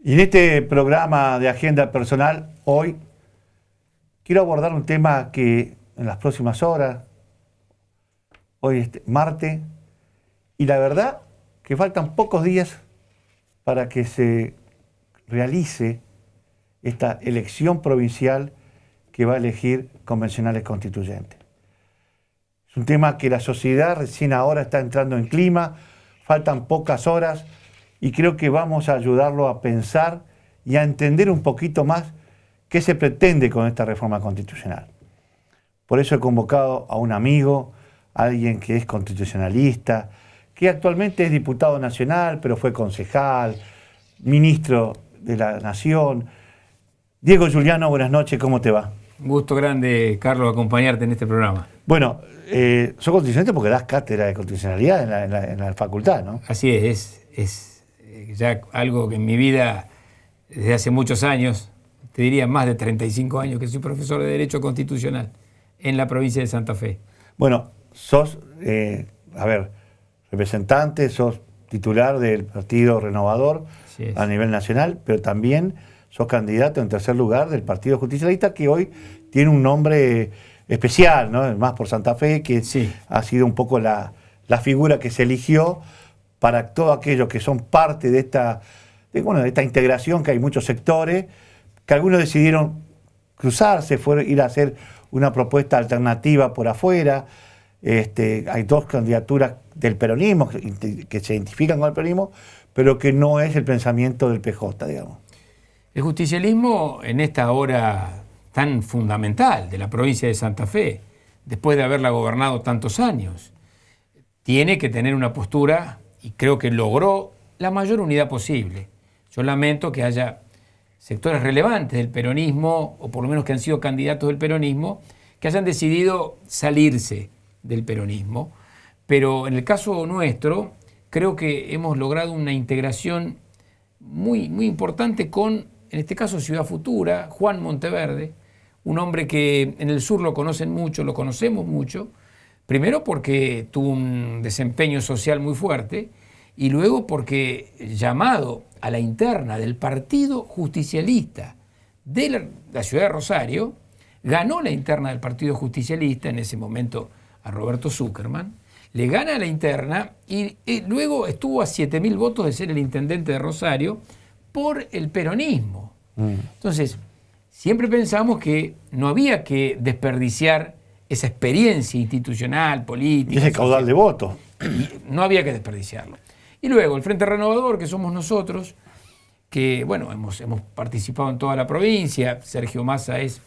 Y en este programa de Agenda Personal, hoy quiero abordar un tema que en las próximas horas, hoy es martes, y la verdad que faltan pocos días para que se realice esta elección provincial que va a elegir convencionales constituyentes. Es un tema que la sociedad recién ahora está entrando en clima, faltan pocas horas y creo que vamos a ayudarlo a pensar y a entender un poquito más qué se pretende con esta reforma constitucional. Por eso he convocado a un amigo, alguien que es constitucionalista, que actualmente es diputado nacional, pero fue concejal, ministro de la Nación. Diego Giuliano, buenas noches, ¿cómo te va? Un gusto grande, Carlos, acompañarte en este programa. Bueno, sos constitucionalista porque das cátedra de constitucionalidad en la facultad, ¿no? Así es ya algo que en mi vida, desde hace muchos años, te diría más de 35 años, que soy profesor de Derecho Constitucional en la provincia de Santa Fe. Bueno, sos, representante, sos titular del Partido Renovador a nivel nacional, pero también sos candidato en tercer lugar del Partido Justicialista, que hoy tiene un nombre especial, ¿no? Más por Santa Fe, que sí ha sido un poco la figura que se eligió para todos aquellos que son parte de esta integración, que hay muchos sectores, que algunos decidieron cruzarse, ir a hacer una propuesta alternativa por afuera. Hay dos candidaturas del peronismo que se identifican con el peronismo, pero que no es el pensamiento del PJ, digamos. El justicialismo en esta hora tan fundamental de la provincia de Santa Fe, después de haberla gobernado tantos años, tiene que tener una postura, y creo que logró la mayor unidad posible. Yo lamento que haya sectores relevantes del peronismo, o por lo menos que han sido candidatos del peronismo, que hayan decidido salirse del peronismo, pero en el caso nuestro creo que hemos logrado una integración muy importante con, en este caso, Ciudad Futura, Juan Monteverde, un hombre que en el sur lo conocen mucho, lo conocemos mucho, primero porque tuvo un desempeño social muy fuerte y luego porque, llamado a la interna del Partido Justicialista de la ciudad de Rosario, ganó la interna del Partido Justicialista, en ese momento a Roberto Zuckerman, le gana la interna y luego estuvo a 7.000 votos de ser el intendente de Rosario por el peronismo. Entonces, siempre pensamos que no había que desperdiciar esa experiencia institucional, política. Y ese caudal de votos. No había que desperdiciarlo. Y luego el Frente Renovador, que somos nosotros, que bueno, hemos participado en toda la provincia. Sergio Massa es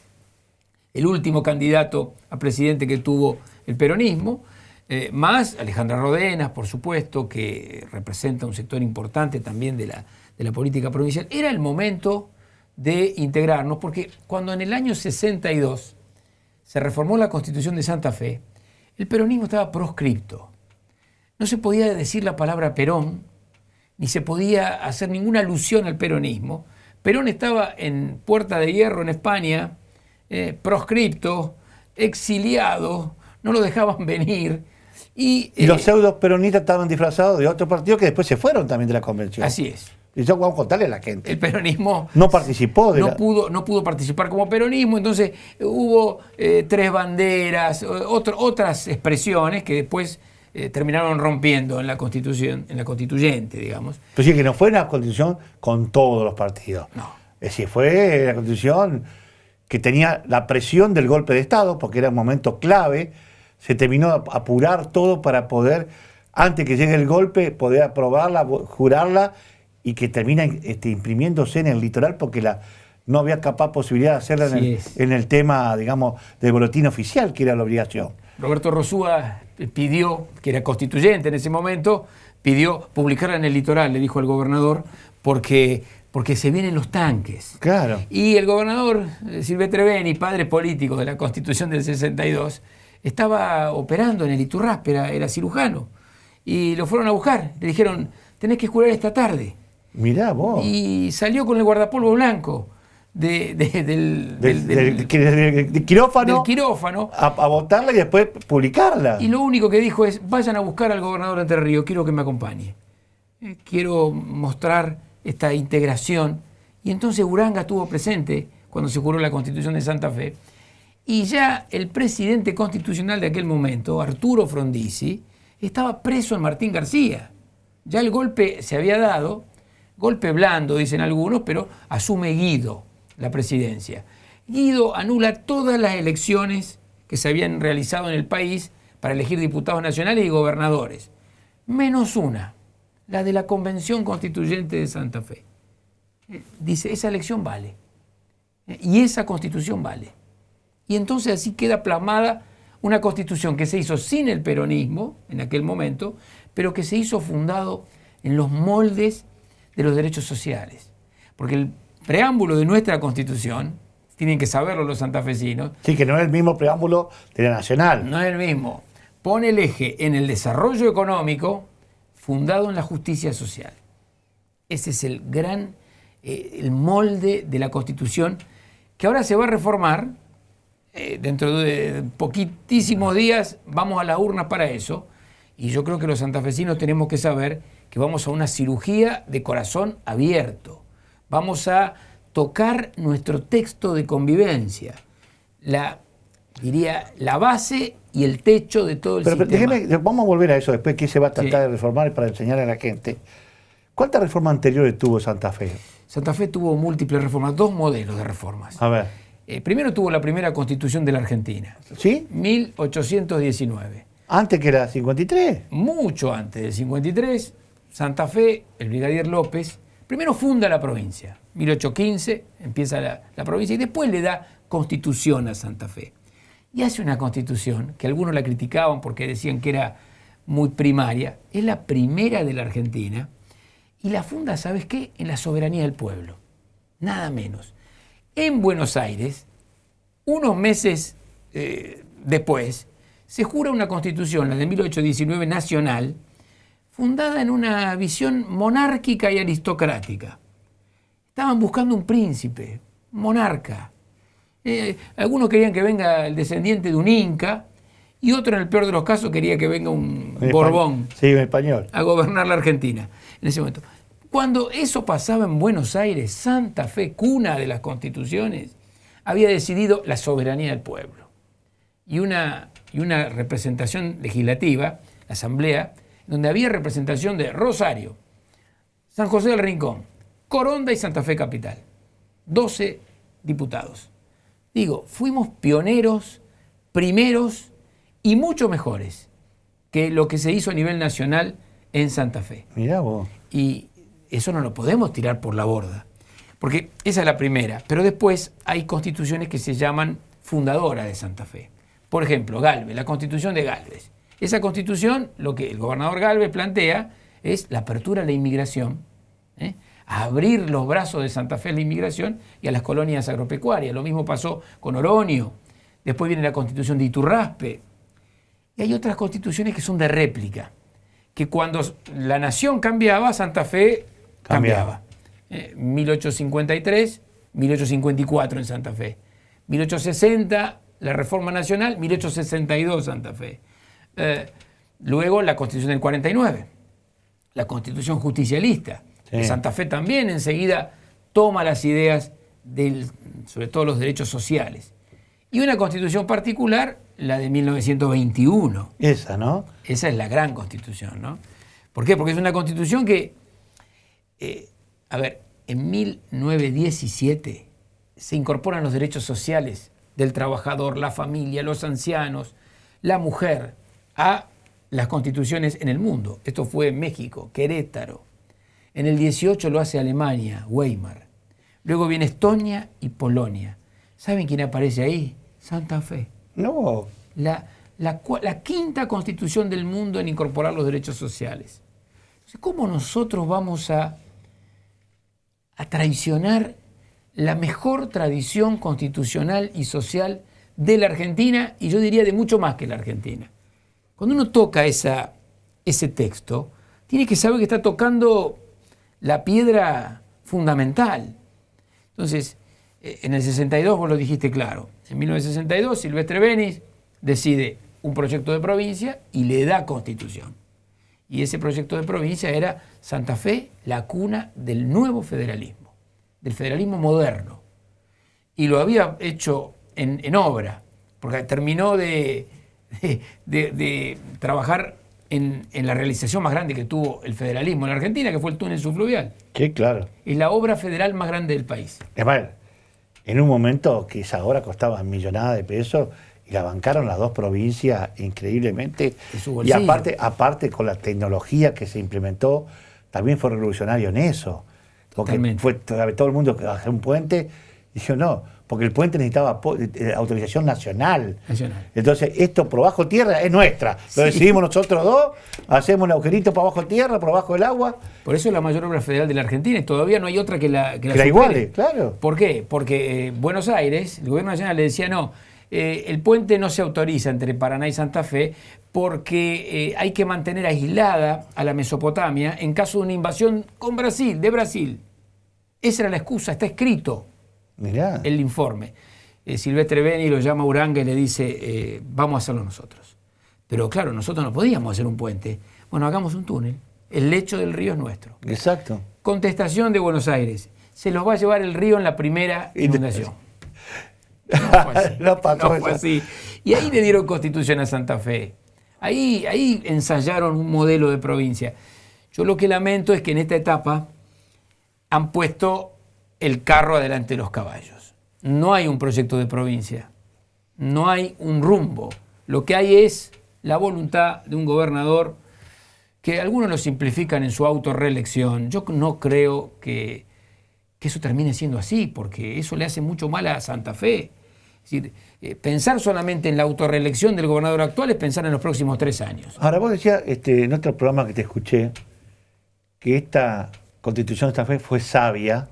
el último candidato a presidente que tuvo el peronismo, más Alejandra Rodenas, por supuesto, que representa un sector importante también de la política provincial. Era el momento de integrarnos, porque cuando en el año 62 se reformó la Constitución de Santa Fe, el peronismo estaba proscripto. No se podía decir la palabra Perón, ni se podía hacer ninguna alusión al peronismo. Perón estaba en Puerta de Hierro, en España, proscripto, exiliado, no lo dejaban venir. Y los pseudos peronistas estaban disfrazados de otros partidos que después se fueron también de la convención. Así es. Y eso vamos a contarle a la gente. El peronismo no participó. No pudo participar como peronismo, entonces hubo tres banderas, otras expresiones que después terminaron rompiendo en la Constitución, en la constituyente, digamos. Pero sí que no fue una constitución con todos los partidos. No. Es decir, fue la constitución que tenía la presión del golpe de Estado, porque era un momento clave. Se terminó de apurar todo para poder, antes que llegue el golpe, poder aprobarla, jurarla, y que termina imprimiéndose en el litoral porque no había posibilidad de hacerla en el tema, digamos, del boletín oficial, que era la obligación. Roberto Rosúa pidió, que era constituyente en ese momento, pidió publicarla en el litoral, le dijo al gobernador, porque se vienen los tanques. Claro. Y el gobernador Silvestre Beni, padre político de la Constitución del 62, estaba operando en el Iturraspe, era cirujano, y lo fueron a buscar, le dijeron, tenés que jurar esta tarde. Mirá vos. Y salió con el guardapolvo blanco del quirófano. Del quirófano. A votarla y después publicarla. Y lo único que dijo es, vayan a buscar al gobernador de Entre Ríos, quiero que me acompañe. Quiero mostrar esta integración. Y entonces Uranga estuvo presente cuando se juró la Constitución de Santa Fe. Y ya el presidente constitucional de aquel momento, Arturo Frondizi, estaba preso en Martín García. Ya el golpe se había dado, golpe blando, dicen algunos, pero asume Guido la presidencia. Guido anula todas las elecciones que se habían realizado en el país para elegir diputados nacionales y gobernadores, menos una, la de la Convención Constituyente de Santa Fe. Dice, esa elección vale, y esa Constitución vale. Y entonces así queda plasmada una Constitución que se hizo sin el peronismo en aquel momento, pero que se hizo fundado en los moldes de los derechos sociales. Porque el preámbulo de nuestra Constitución, tienen que saberlo los santafesinos. Sí, que no es el mismo preámbulo de la nacional. No es el mismo. Pone el eje en el desarrollo económico fundado en la justicia social. Ese es el gran, el molde de la Constitución que ahora se va a reformar. Dentro de poquitísimos días vamos a las urnas para eso. Y yo creo que los santafesinos tenemos que saber que vamos a una cirugía de corazón abierto. Vamos a tocar nuestro texto de convivencia, la base y el techo de todo el sistema. Pero déjeme, vamos a volver a eso después, que se va a tratar de reformar para enseñar a la gente. ¿Cuántas reformas anteriores tuvo Santa Fe? Santa Fe tuvo múltiples reformas, 2 modelos de reformas. A ver. Primero tuvo la primera Constitución de la Argentina. ¿Sí? 1819. ¿Antes que era 53? Mucho antes del 53, Santa Fe, el brigadier López, primero funda la provincia. 1815 empieza la provincia y después le da constitución a Santa Fe. Y hace una constitución que algunos la criticaban porque decían que era muy primaria. Es la primera de la Argentina y la funda, ¿sabes qué? En la soberanía del pueblo. Nada menos. En Buenos Aires, unos meses después, se jura una constitución, la de 1819, nacional, fundada en una visión monárquica y aristocrática. Estaban buscando un príncipe, monarca. Algunos querían que venga el descendiente de un inca y otro, en el peor de los casos, quería que venga un Borbón. Sí, en español. A gobernar la Argentina en ese momento. Cuando eso pasaba en Buenos Aires, Santa Fe, cuna de las constituciones, había decidido la soberanía del pueblo. Y una representación legislativa, la Asamblea, donde había representación de Rosario, San José del Rincón, Coronda y Santa Fe Capital. 12 diputados. Digo, fuimos pioneros, primeros y mucho mejores que lo que se hizo a nivel nacional en Santa Fe. Mirá vos. Y eso no lo podemos tirar por la borda, porque esa es la primera. Pero después hay constituciones que se llaman fundadoras de Santa Fe. Por ejemplo, Galvez, la Constitución de Galvez. Esa constitución, lo que el gobernador Galvez plantea es la apertura a la inmigración, a abrir los brazos de Santa Fe a la inmigración y a las colonias agropecuarias. Lo mismo pasó con Oroño. Después viene la Constitución de Iturraspe. Y hay otras constituciones que son de réplica, que cuando la nación cambiaba, Santa Fe cambiaba. 1853, 1854 en Santa Fe. 1860, la Reforma Nacional, 1862 Santa Fe. Luego la Constitución del 49, la Constitución justicialista. Sí. Santa Fe también enseguida toma las ideas sobre todo los derechos sociales. Y una constitución particular, la de 1921. Esa, ¿no? Esa es la gran constitución, ¿no? ¿Por qué? Porque es una constitución que, en 1917 se incorporan los derechos sociales del trabajador, la familia, los ancianos, la mujer, a las constituciones en el mundo. Esto fue en México, Querétaro. En el 18 lo hace Alemania, Weimar. Luego viene Estonia y Polonia. ¿Saben quién aparece ahí? Santa Fe. No. La quinta constitución del mundo en incorporar los derechos sociales. Entonces, ¿cómo nosotros vamos a traicionar la mejor tradición constitucional y social de la Argentina, y yo diría de mucho más que la Argentina? Cuando uno toca ese texto, tiene que saber que está tocando la piedra fundamental. Entonces, en el 62, vos lo dijiste claro, en 1962 Silvestre Béniz decide un proyecto de provincia y le da constitución. Y ese proyecto de provincia era Santa Fe, la cuna del nuevo federalismo, del federalismo moderno. Y lo había hecho en obra, porque terminó de trabajar en la realización más grande que tuvo el federalismo en la Argentina, que fue el túnel subfluvial. Sí, claro. Es la obra federal más grande del país. Es más, en un momento que esa obra costaba millonadas de pesos y la bancaron las dos provincias increíblemente. De su Y bolsillo. aparte con la tecnología que se implementó, también fue revolucionario en eso. Porque Totalmente. fue todo el mundo que hacer un puente, y dijo no, porque el puente necesitaba autorización nacional. Entonces, esto por bajo tierra es nuestra. Lo decidimos nosotros dos, hacemos un agujerito por bajo tierra, por bajo del agua. Por eso es la mayor obra federal de la Argentina y todavía no hay otra que la supere. Iguale, claro. ¿Por qué? Porque Buenos Aires, el gobierno nacional le decía no, el puente no se autoriza entre Paraná y Santa Fe porque hay que mantener aislada a la Mesopotamia en caso de una invasión de Brasil. Esa era la excusa, está escrito. Mirá. El informe. Silvestre Beni lo llama a Uranga y le dice, vamos a hacerlo nosotros. Pero claro, nosotros no podíamos hacer un puente. Bueno, hagamos un túnel. El lecho del río es nuestro. Exacto. Contestación de Buenos Aires. Se los va a llevar el río en la primera inundación. No fue así. No fue así. Y ahí le dieron constitución a Santa Fe. Ahí ensayaron un modelo de provincia. Yo lo que lamento es que en esta etapa han puesto el carro adelante de los caballos. No hay un proyecto de provincia, no hay un rumbo. Lo que hay es la voluntad de un gobernador que algunos lo simplifican en su autorreelección. Yo no creo que eso termine siendo así, porque eso le hace mucho mal a Santa Fe. Es decir, pensar solamente en la autorreelección del gobernador actual es pensar en los próximos 3 años. Ahora, vos decías en otro programa que te escuché que esta constitución de Santa Fe fue sabia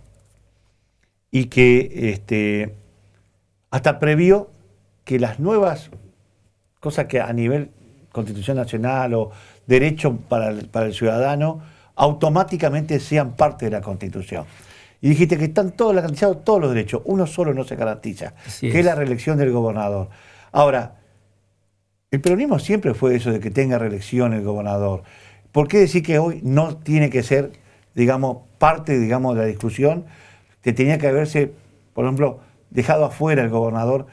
y que hasta previó que las nuevas cosas que a nivel Constitución Nacional o derecho para el ciudadano automáticamente sean parte de la Constitución. Y dijiste que están todos garantizados todos los derechos, uno solo no se garantiza, que es la reelección del gobernador. Ahora, el peronismo siempre fue eso de que tenga reelección el gobernador. ¿Por qué decir que hoy no tiene que ser, digamos, parte, digamos, de la discusión? Que tenía que haberse, por ejemplo, dejado afuera el gobernador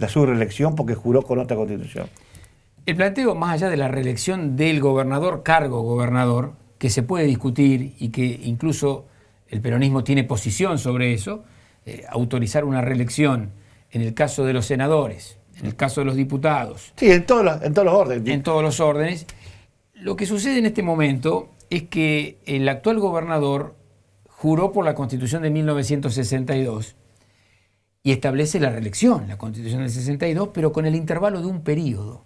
su reelección porque juró con otra constitución. El planteo, más allá de la reelección del gobernador, cargo gobernador, que se puede discutir y que incluso el peronismo tiene posición sobre eso, autorizar una reelección en el caso de los senadores, en el caso de los diputados. Sí, en todos los órdenes. En todos los órdenes. Lo que sucede en este momento es que el actual gobernador juró por la Constitución de 1962 y establece la reelección, la Constitución del 62, pero con el intervalo de un periodo.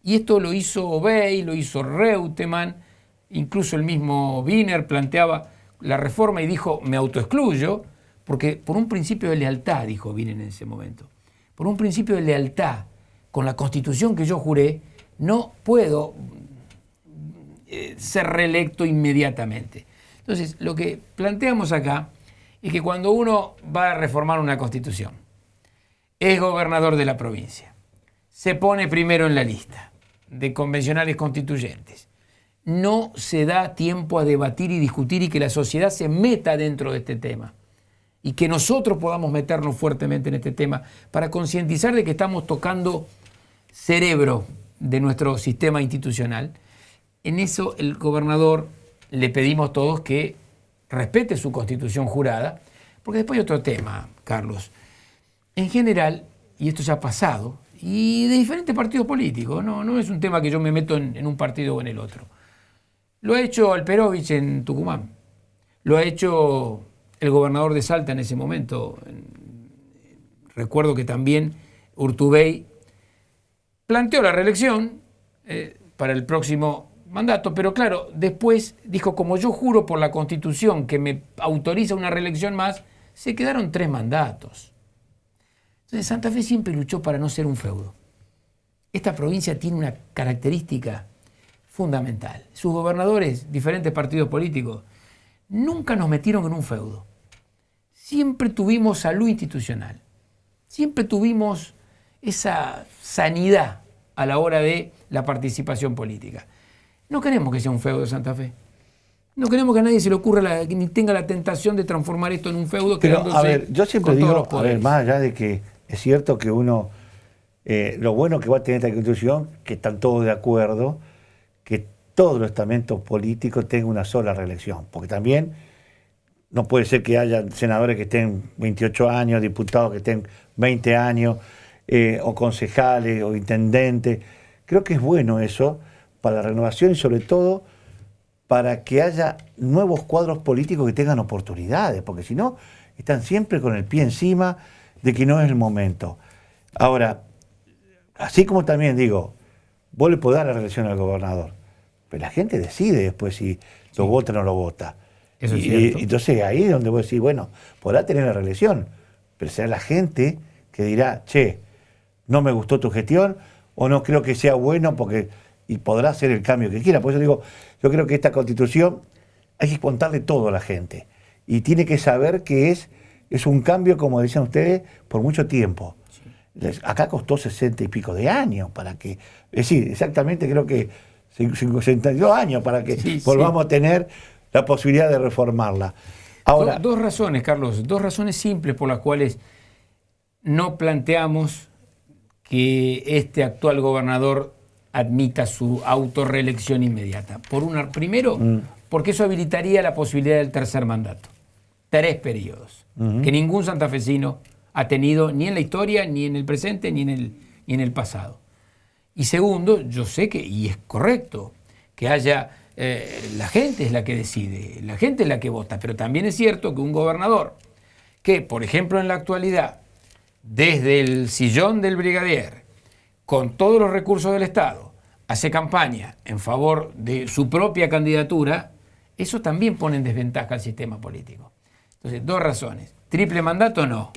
Y esto lo hizo Obey, lo hizo Reutemann, incluso el mismo Wiener planteaba la reforma y dijo, me autoexcluyo, porque por un principio de lealtad, dijo Wiener en ese momento, por un principio de lealtad con la Constitución que yo juré, no puedo ser reelecto inmediatamente. Entonces, lo que planteamos acá es que cuando uno va a reformar una constitución, es gobernador de la provincia, se pone primero en la lista de convencionales constituyentes, no se da tiempo a debatir y discutir y que la sociedad se meta dentro de este tema y que nosotros podamos meternos fuertemente en este tema para concientizar de que estamos tocando cerebro de nuestro sistema institucional. En eso el gobernador le pedimos todos que respete su constitución jurada, porque después hay otro tema, Carlos. En general, y esto ya ha pasado, y de diferentes partidos políticos, no es un tema que yo me meto en un partido o en el otro. Lo ha hecho Alperovich en Tucumán, lo ha hecho el gobernador de Salta en ese momento. Recuerdo que también Urtubey planteó la reelección para el próximo mandato, pero claro, después dijo, como yo juro por la Constitución que me autoriza una reelección más, se quedaron 3 mandatos. Entonces Santa Fe siempre luchó para no ser un feudo. Esta provincia tiene una característica fundamental. Sus gobernadores, diferentes partidos políticos, nunca nos metieron en un feudo. Siempre tuvimos salud institucional. Siempre tuvimos esa sanidad a la hora de la participación política. No queremos que sea un feudo de Santa Fe. No queremos que a nadie se le ocurra ni tenga la tentación de transformar esto en un feudo. Pero, a ver, yo siempre con todos digo, los poderes. más allá de que es cierto que uno, lo bueno que va a tener esta Constitución, que están todos de acuerdo, que todos los estamentos políticos tengan una sola reelección, porque también no puede ser que haya senadores que estén 28 años, diputados que estén 20 años, o concejales, o intendentes. Creo que es bueno eso para la renovación y sobre todo para que haya nuevos cuadros políticos que tengan oportunidades, porque si no, están siempre con el pie encima de que no es el momento. Ahora, así como también digo, vos le podés dar la reelección al gobernador, pero la gente decide después si lo vota o no lo vota. Eso es cierto. Entonces ahí es donde vos decís, bueno, podrá tener la reelección, pero será la gente que dirá, che, no me gustó tu gestión o no creo que sea bueno y podrá hacer el cambio que quiera. Por eso digo, yo creo que esta Constitución hay que contarle todo a la gente y tiene que saber que es un cambio, como decían ustedes, por mucho tiempo. Sí. Acá costó 60 y pico de años para que, es decir, exactamente creo que 62 años para que volvamos a tener la posibilidad de reformarla. Ahora, dos razones, Carlos, dos razones simples por las cuales no planteamos que este actual gobernador admita su autorreelección inmediata. Primero, porque eso habilitaría la posibilidad del tercer mandato. 3 periodos, que ningún santafesino ha tenido ni en la historia, ni en el presente, ni en el pasado. Y segundo, yo sé que, y es correcto, que haya, la gente es la que decide, la gente es la que vota, pero también es cierto que un gobernador que, por ejemplo, en la actualidad, desde el sillón del brigadier, con todos los recursos del Estado, hace campaña en favor de su propia candidatura, eso también pone en desventaja al sistema político. Entonces, 2 razones. Triple mandato, no.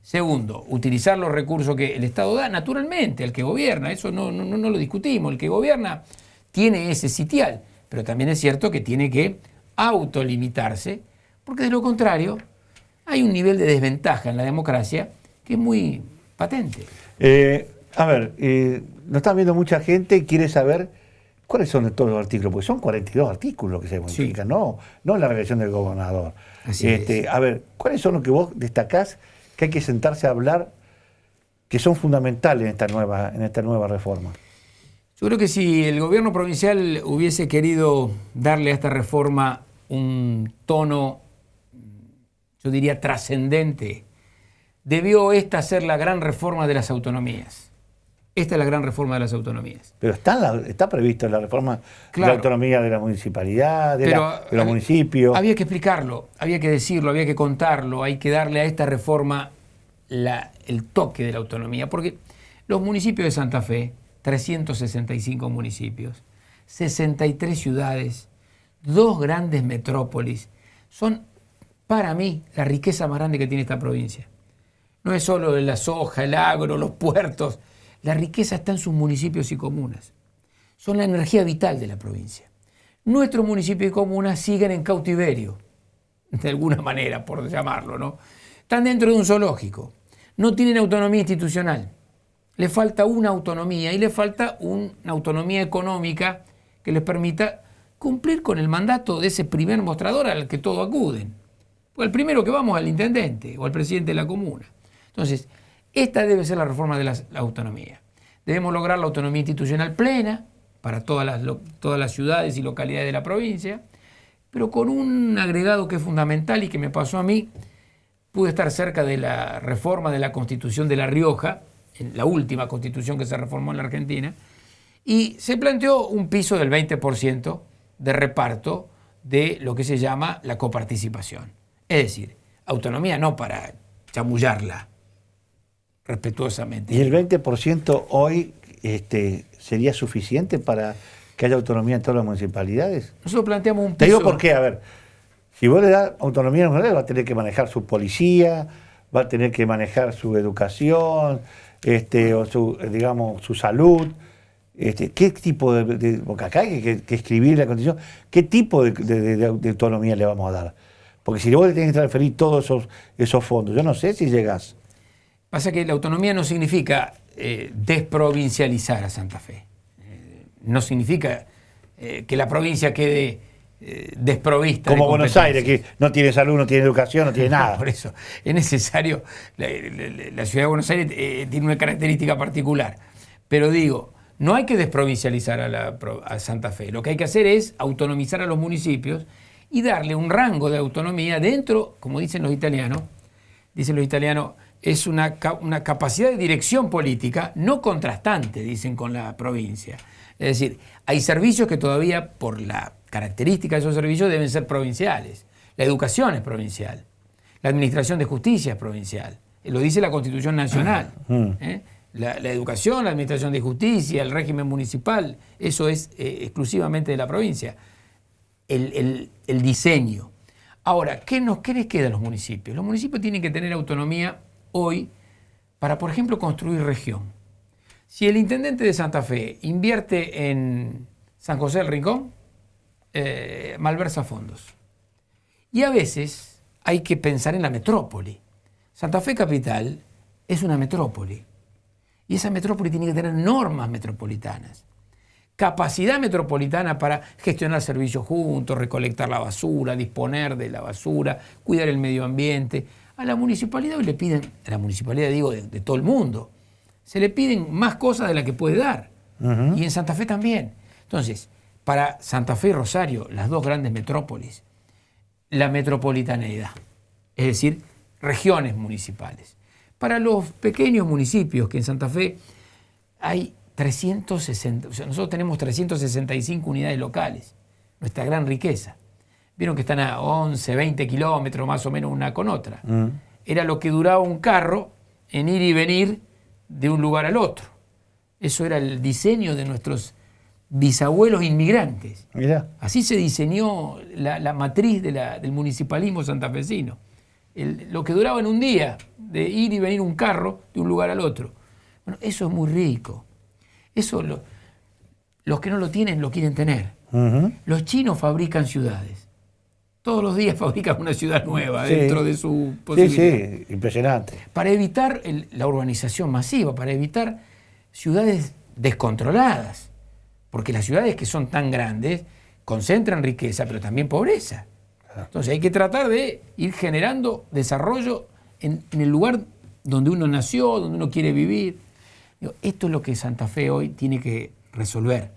Segundo, utilizar los recursos que el Estado da naturalmente al que gobierna, eso no lo discutimos, el que gobierna tiene ese sitial, pero también es cierto que tiene que autolimitarse, porque de lo contrario hay un nivel de desventaja en la democracia que es muy patente. A ver, nos están viendo mucha gente y quiere saber cuáles son todos los artículos, porque son 42 artículos que se modifican, no la reelección del gobernador. Así es. A ver, ¿cuáles son los que vos destacás que hay que sentarse a hablar que son fundamentales en esta nueva reforma? Yo creo que si el gobierno provincial hubiese querido darle a esta reforma un tono, yo diría, trascendente, debió esta ser la gran reforma de las autonomías. Esta es la gran reforma de las autonomías. Pero está previsto la reforma de la autonomía de la municipalidad, de los municipios. Había que explicarlo, había que decirlo, había que contarlo, hay que darle a esta reforma el toque de la autonomía, porque los municipios de Santa Fe, 365 municipios, 63 ciudades, 2 grandes metrópolis, son para mí la riqueza más grande que tiene esta provincia. No es solo la soja, el agro, los puertos. La riqueza está en sus municipios y comunas. Son la energía vital de la provincia. Nuestros municipios y comunas siguen en cautiverio, de alguna manera, por llamarlo, ¿no? Están dentro de un zoológico. No tienen autonomía institucional. Le falta una autonomía y le falta una autonomía económica que les permita cumplir con el mandato de ese primer mostrador al que todos acuden. O el primero que vamos al intendente o al presidente de la comuna. Entonces, esta debe ser la reforma de la autonomía. Debemos lograr la autonomía institucional plena para todas las ciudades y localidades de la provincia, pero con un agregado que es fundamental y que me pasó a mí. Pude estar cerca de la reforma de la Constitución de La Rioja, la última constitución que se reformó en la Argentina, y se planteó un piso del 20% de reparto de lo que se llama la coparticipación. Es decir, autonomía no para chamullarla, respetuosamente. ¿Y el 20% hoy sería suficiente para que haya autonomía en todas las municipalidades? Nosotros planteamos un piso... Te digo por qué, a ver, si vos le das autonomía a los municipalidades, va a tener que manejar su policía, va a tener que manejar su educación, o su salud. ¿Qué tipo porque acá hay que escribir la Constitución, qué tipo de autonomía le vamos a dar? Porque si vos le tenés que transferir todos esos fondos, yo no sé si llegás. Pasa que la autonomía no significa desprovincializar a Santa Fe. No significa que la provincia quede desprovista. Como Buenos Aires, que no tiene salud, no tiene educación, no tiene nada. Por eso es necesario, la ciudad de Buenos Aires tiene una característica particular. Pero digo, no hay que desprovincializar a Santa Fe. Lo que hay que hacer es autonomizar a los municipios y darle un rango de autonomía dentro, como dicen los italianos, es una capacidad de dirección política no contrastante, dicen, con la provincia. Es decir, hay servicios que todavía, por la característica de esos servicios, deben ser provinciales. La educación es provincial. La administración de justicia es provincial. Lo dice la Constitución Nacional. La educación, la administración de justicia, el régimen municipal, eso es exclusivamente de la provincia. El diseño. Ahora, ¿qué les queda a los municipios? Los municipios tienen que tener autonomía hoy para, por ejemplo, construir región. Si el intendente de Santa Fe invierte en San José del Rincón, malversa fondos. Y a veces hay que pensar en la metrópoli. Santa Fe Capital es una metrópoli. Y esa metrópoli tiene que tener normas metropolitanas. Capacidad metropolitana para gestionar servicios juntos, recolectar la basura, disponer de la basura, cuidar el medio ambiente. A la municipalidad hoy le piden, a la municipalidad digo de todo el mundo, se le piden más cosas de las que puede dar. Y en Santa Fe también. Entonces, para Santa Fe y Rosario, las dos grandes metrópolis, la metropolitaneidad, es decir, regiones municipales. Para los pequeños municipios, que en Santa Fe hay 360, o sea, nosotros tenemos 365 unidades locales, nuestra gran riqueza. Vieron que están a 11, 20 kilómetros más o menos una con otra. Era lo que duraba un carro en ir y venir de un lugar al otro. Eso era el diseño de nuestros bisabuelos inmigrantes. Mirá. Así se diseñó la matriz del municipalismo santafesino. Lo que duraba en un día, de ir y venir un carro de un lugar al otro. Bueno, eso es muy rico. Eso los que no lo tienen lo quieren tener. Los chinos fabrican ciudades. Todos los días fabrican una ciudad nueva dentro de su posibilidad. Sí, impresionante. Para evitar la urbanización masiva, para evitar ciudades descontroladas. Porque las ciudades que son tan grandes concentran riqueza, pero también pobreza. Entonces hay que tratar de ir generando desarrollo en el lugar donde uno nació, donde uno quiere vivir. Esto es lo que Santa Fe hoy tiene que resolver.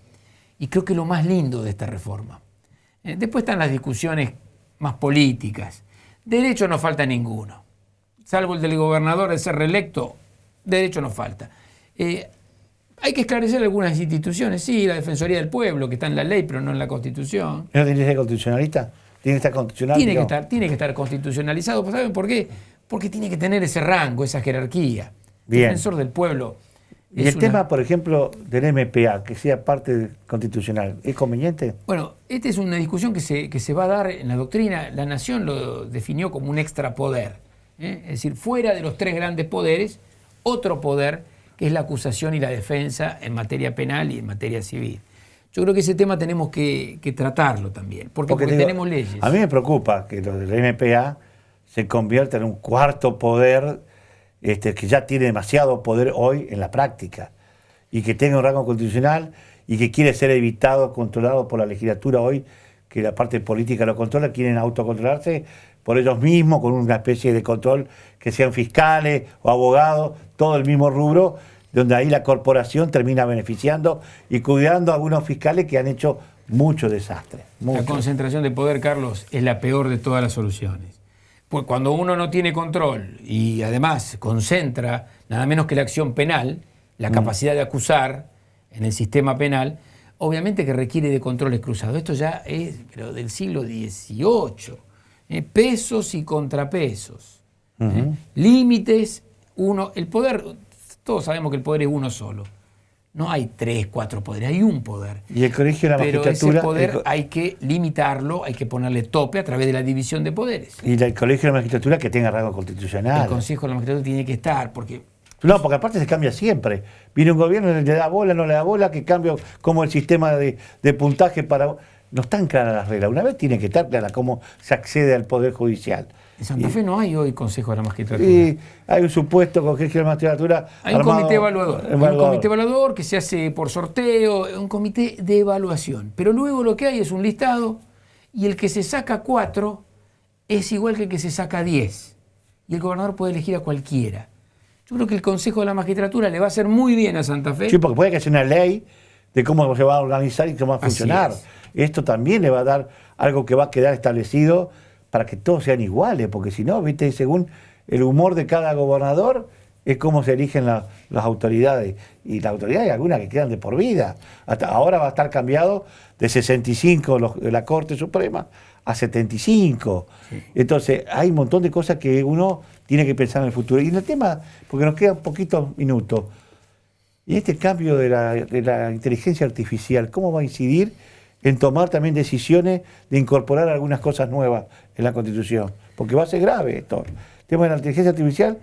Y creo que es lo más lindo de esta reforma. Después están las discusiones más políticas. Derecho no falta ninguno. Salvo el del gobernador de ser reelecto, derecho no falta. Hay que esclarecer algunas instituciones. Sí, la Defensoría del Pueblo, que está en la ley, pero no en la Constitución. ¿No tiene que ser constitucionalista? ¿Tiene que estar constitucional? Tiene que estar constitucionalizado. ¿Saben por qué? Porque tiene que tener ese rango, esa jerarquía. Bien. Defensor del Pueblo. Y el tema, por ejemplo, del MPA, que sea parte constitucional, ¿es conveniente? Bueno, esta es una discusión que se va a dar en la doctrina. La Nación lo definió como un extrapoder. Es decir, fuera de los tres grandes poderes, otro poder que es la acusación y la defensa en materia penal y en materia civil. Yo creo que ese tema tenemos que tratarlo también, porque tenemos leyes. A mí me preocupa que lo del MPA se convierta en un cuarto poder que ya tiene demasiado poder hoy en la práctica y que tenga un rango constitucional y que quiere ser evitado, controlado por la legislatura hoy, que la parte política lo controla, quieren autocontrolarse por ellos mismos con una especie de control que sean fiscales o abogados, todo el mismo rubro, donde ahí la corporación termina beneficiando y cuidando a algunos fiscales que han hecho mucho desastre. La concentración de poder, Carlos, es la peor de todas las soluciones. Pues cuando uno no tiene control y además concentra nada menos que la acción penal, la capacidad de acusar en el sistema penal, obviamente que requiere de controles cruzados. Esto ya es pero del siglo XVIII. Pesos y contrapesos. Límites, el poder, todos sabemos que el poder es uno solo. No hay 3, 4 poderes, hay un poder. Y el colegio de la magistratura... Pero ese poder hay que limitarlo, hay que ponerle tope a través de la división de poderes. Y el colegio de la magistratura que tenga rango constitucional. El Consejo de la Magistratura tiene que estar, porque... No, porque aparte se cambia siempre. Viene un gobierno, le da bola, no le da bola, que cambia como el sistema de puntaje para... No están claras las reglas. Una vez tiene que estar clara cómo se accede al Poder Judicial. En Santa Fe no hay hoy Consejo de la Magistratura. Y hay un supuesto Consejo de la Magistratura. Hay un comité evaluador. Hay un comité evaluador que se hace por sorteo, un comité de evaluación. Pero luego lo que hay es un listado y el que se saca 4 es igual que el que se saca 10. Y el gobernador puede elegir a cualquiera. Yo creo que el Consejo de la Magistratura le va a hacer muy bien a Santa Fe. Sí, porque puede que haya una ley de cómo se va a organizar y cómo va a funcionar. Esto también le va a dar algo que va a quedar establecido para que todos sean iguales, porque si no, viste, según el humor de cada gobernador, es cómo se eligen las autoridades. Y las autoridades hay algunas que quedan de por vida. Hasta ahora va a estar cambiado de 65 de la Corte Suprema a 75. Sí. Entonces, hay un montón de cosas que uno tiene que pensar en el futuro. Y en el tema, porque nos quedan poquitos minutos, y este cambio de la inteligencia artificial, ¿cómo va a incidir en tomar también decisiones de incorporar algunas cosas nuevas en la Constitución? Porque va a ser grave esto. El tema de la inteligencia artificial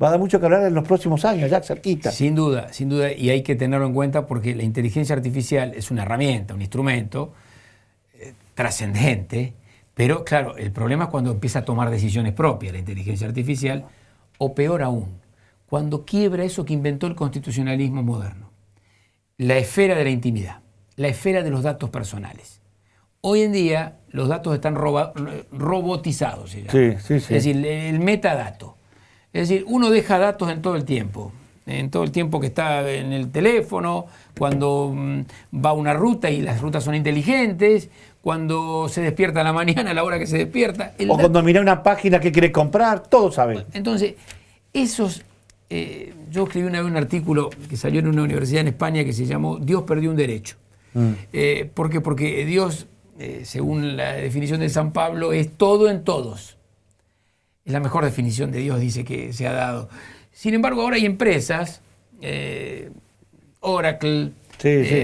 va a dar mucho que hablar en los próximos años, ya cerquita. Sin duda, y hay que tenerlo en cuenta porque la inteligencia artificial es una herramienta, un instrumento trascendente, pero claro, el problema es cuando empieza a tomar decisiones propias la inteligencia artificial, o peor aún, cuando quiebra eso que inventó el constitucionalismo moderno, la esfera de la intimidad, la esfera de los datos personales. Hoy en día los datos están robotizados, se llama. Sí. Es decir, el metadato. Es decir, uno deja datos en todo el tiempo que está en el teléfono, cuando va a una ruta y las rutas son inteligentes, cuando se despierta a la mañana, a la hora que se despierta. O cuando mira una página que quiere comprar, todos saben. Entonces, esos... yo escribí una vez un artículo que salió en una universidad en España que se llamó Dios perdió un derecho. ¿Por qué? Porque Dios, según la definición de San Pablo, es todo en todos. Es la mejor definición de Dios, dice, que se ha dado. Sin embargo, ahora hay empresas, Oracle,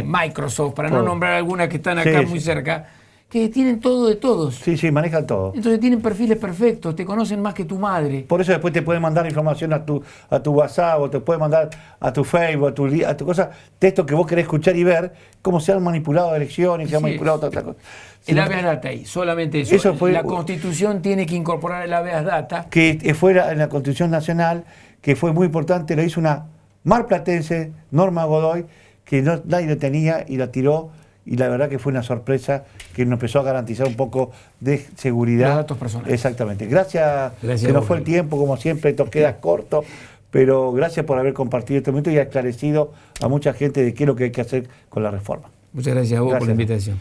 Microsoft, para no nombrar algunas que están acá muy cerca, que tienen todo de todos. Sí, manejan todo. Entonces tienen perfiles perfectos, te conocen más que tu madre. Por eso después te pueden mandar información a tu WhatsApp, o te pueden mandar a tu Facebook, a tu cosa, texto que vos querés escuchar y ver cómo se han manipulado elecciones, se han manipulado otras cosas. El habeas data ahí, solamente eso. La Constitución tiene que incorporar el habeas data. Que fuera en la Constitución Nacional, que fue muy importante, lo hizo una marplatense, Norma Godoy, que nadie lo tenía y la tiró. Y la verdad que fue una sorpresa que nos empezó a garantizar un poco de seguridad. Los datos personales. Exactamente. Gracias que nos fue el tiempo, como siempre, esto queda corto, pero gracias por haber compartido este momento y esclarecido a mucha gente de qué es lo que hay que hacer con la reforma. Muchas gracias a vos por la invitación.